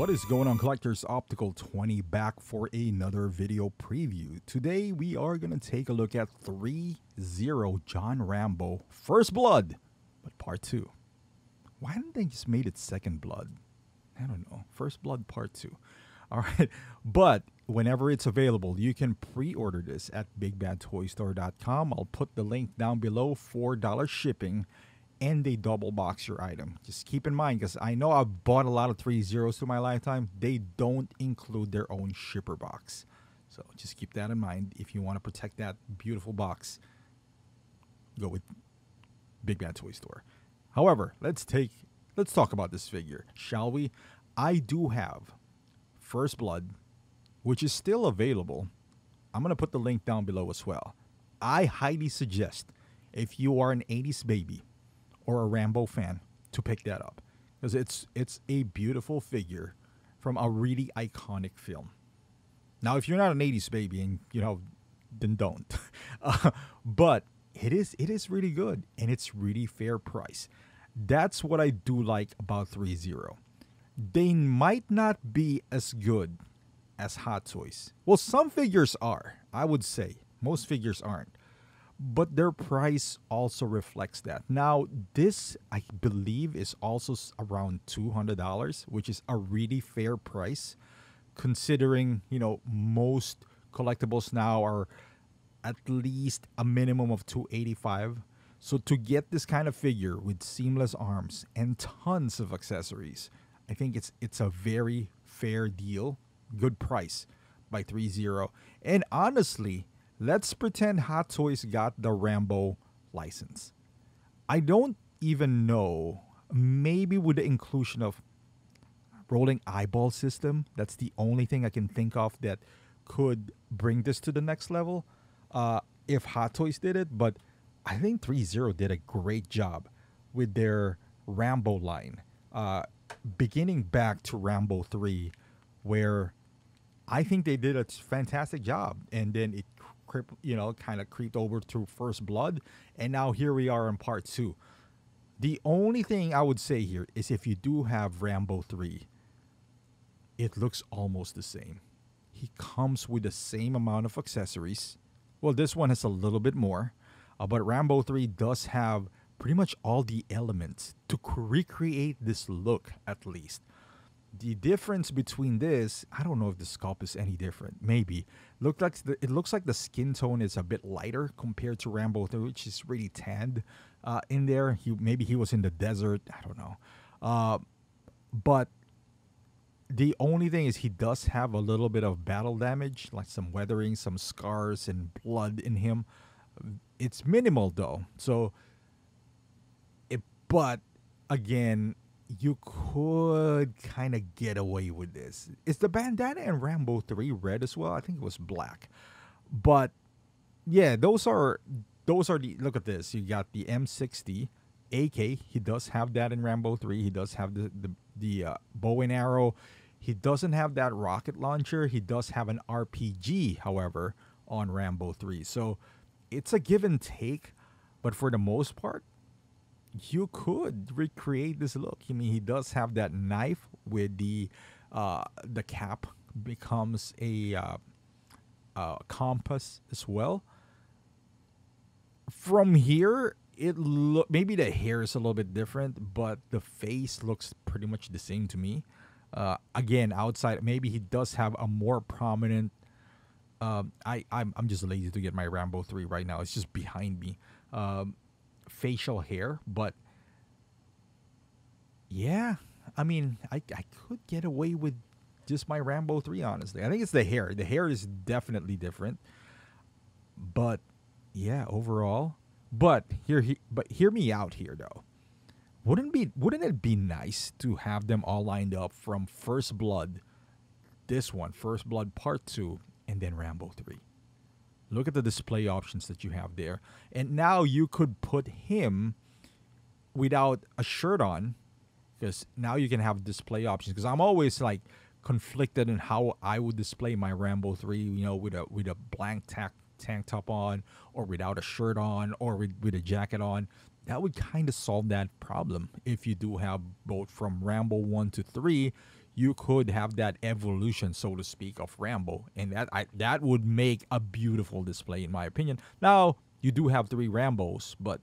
What is going on, collectors? Optical 20 back for another video preview. Today we are going to take a look at Threezero Rambo First Blood, but part 2. Why didn't they just made it Second Blood? I don't know. First Blood part 2. All right, but whenever it's available, you can pre-order this at bigbadtoystore.com. I'll put the link down below. $4 shipping. And they double box your item. Just keep in mind, because I know I've bought a lot of Threezeros through my lifetime, they don't include their own shipper box. So just keep that in mind. If you want to protect that beautiful box, go with Big Bad Toy Store. However, let's talk about this figure, shall we? I do have First Blood, which is still available. I'm going to put the link down below as well. I highly suggest, if you are an 80s baby or a Rambo fan, to pick that up, because it's a beautiful figure from a really iconic film. Now, if you're not an 80s baby, and then don't. But it is really good, and it's really fair price. That's what I do like about Threezero. They might not be as good as Hot Toys. Well, some figures are, I would say. Most figures aren't. But their price also reflects that. Now, this, I believe, is also around $200, which is a really fair price, considering, most collectibles now are at least a minimum of $285. So to get this kind of figure with seamless arms and tons of accessories, I think it's a very fair deal, good price by Threezero. And honestly, let's pretend Hot Toys got the Rambo license. I don't even know, maybe with the inclusion of rolling eyeball system, that's the only thing I can think of that could bring this to the next level, if Hot Toys did it. But I think Threezero did a great job with their Rambo line, beginning back to Rambo 3, where I think they did a fantastic job, and then it kind of creeped over to First Blood, and now here we are in part 2. The only thing I would say here is, if you do have Rambo 3, it looks almost the same. He comes with the same amount of accessories. Well, this one has a little bit more, but Rambo 3 does have pretty much all the elements to recreate this look, at least. The difference between this, I don't know if the sculpt is any different. Maybe. It looks like the skin tone is a bit lighter compared to Rambo 3, which is really tanned in there. Maybe he was in the desert. I don't know. But the only thing is, he does have a little bit of battle damage, like some weathering, some scars, and blood in him. It's minimal, though. But again, you could kind of get away with this. Is the bandana in Rambo 3 red as well? I think it was black. But yeah, those are the, look at this. You got the M60 AK. He does have that in Rambo 3. He does have the bow and arrow. He doesn't have that rocket launcher. He does have an RPG, however, on Rambo 3. So it's a give and take, but for the most part, you could recreate this look. I mean, he does have that knife with the cap becomes a compass as well. From here, maybe the hair is a little bit different, but the face looks pretty much the same to me. Again, outside, maybe he does have a more prominent. I'm just lazy to get my Rambo 3 right now. It's just behind me. Facial hair, but yeah, I mean, I could get away with just my Rambo 3, honestly. I think it's the hair. The hair is definitely different, but yeah, overall. But hear me out here, though. Wouldn't it be nice to have them all lined up from First Blood, this one, First Blood Part 2, and then Rambo 3? Look at the display options that you have there. And now you could put him without a shirt on, because now you can have display options. Because I'm always like conflicted in how I would display my Rambo 3, with a blank tank top on, or without a shirt on, or with a jacket on. That would kind of solve that problem. If you do have both from Rambo 1 to 3, you could have that evolution, so to speak, of Rambo, and that would make a beautiful display, in my opinion. Now you do have three Rambos, but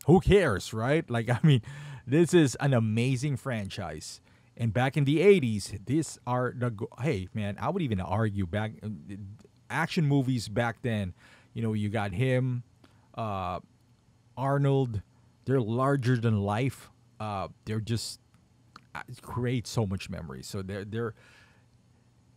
who cares, right? Like, I mean, this is an amazing franchise. And back in the 80s, these are hey, man, I would even argue back action movies back then, you know, you got him, Arnold, they're larger than life. They're just create so much memory. So they're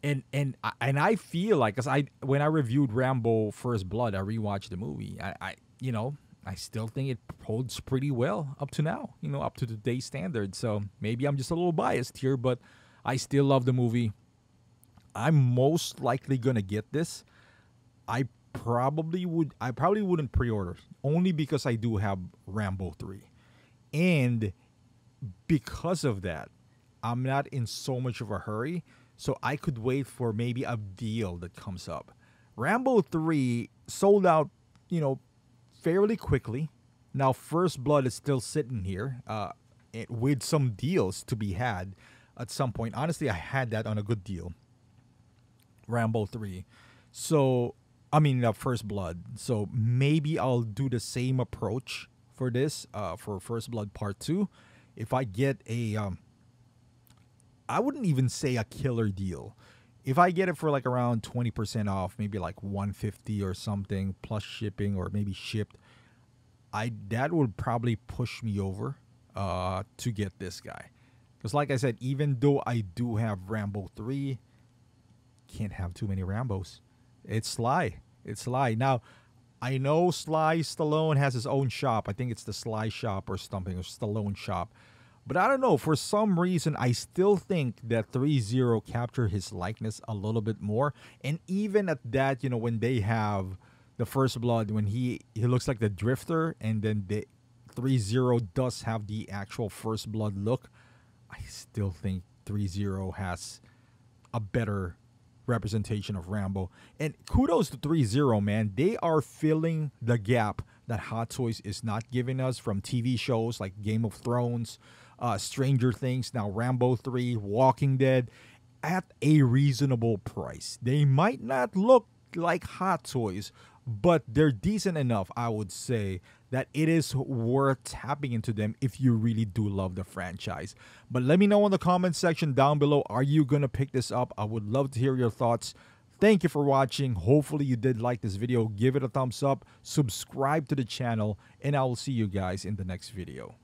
and I feel like, cuz I when I reviewed Rambo First Blood, I rewatched the movie. I you know, I still think it holds pretty well up to now, you know, up to today's standard. So maybe I'm just a little biased here, but I still love the movie. I'm most likely gonna get this. I probably wouldn't pre-order, only because I do have Rambo 3. And because of that, I'm not in so much of a hurry, so I could wait for maybe a deal that comes up. Rambo 3 sold out, you know, fairly quickly. Now First Blood is still sitting here with some deals to be had at some point. Honestly, I had that on a good deal. Rambo 3. So, I mean, First Blood. So maybe I'll do the same approach for this, for First Blood Part 2. If I get a, I wouldn't even say a killer deal. If I get it for like around 20% off, maybe like 150 or something, plus shipping or maybe shipped, that would probably push me over to get this guy. Because like I said, even though I do have Rambo 3, can't have too many Rambos. It's Sly. It's Sly. Now, I know Sly Stallone has his own shop. I think it's the Sly shop or something, or Stallone shop. But I don't know. For some reason, I still think that Threezero captured his likeness a little bit more. And even at that, you know, when they have the First Blood, when he looks like the Drifter, and then the Threezero does have the actual First Blood look, I still think Threezero has a better representation of Rambo. And kudos to Threezero, man. They are filling the gap that Hot Toys is not giving us from TV shows like Game of Thrones, Stranger Things, now Rambo 3, Walking Dead, at a reasonable price. They might not look like Hot Toys, but they're decent enough, I would say, that it is worth tapping into them if you really do love the franchise. But let me know in the comment section down below, are you going to pick this up? I would love to hear your thoughts. Thank you for watching. Hopefully you did like this video. Give it a thumbs up, subscribe to the channel, and I will see you guys in the next video.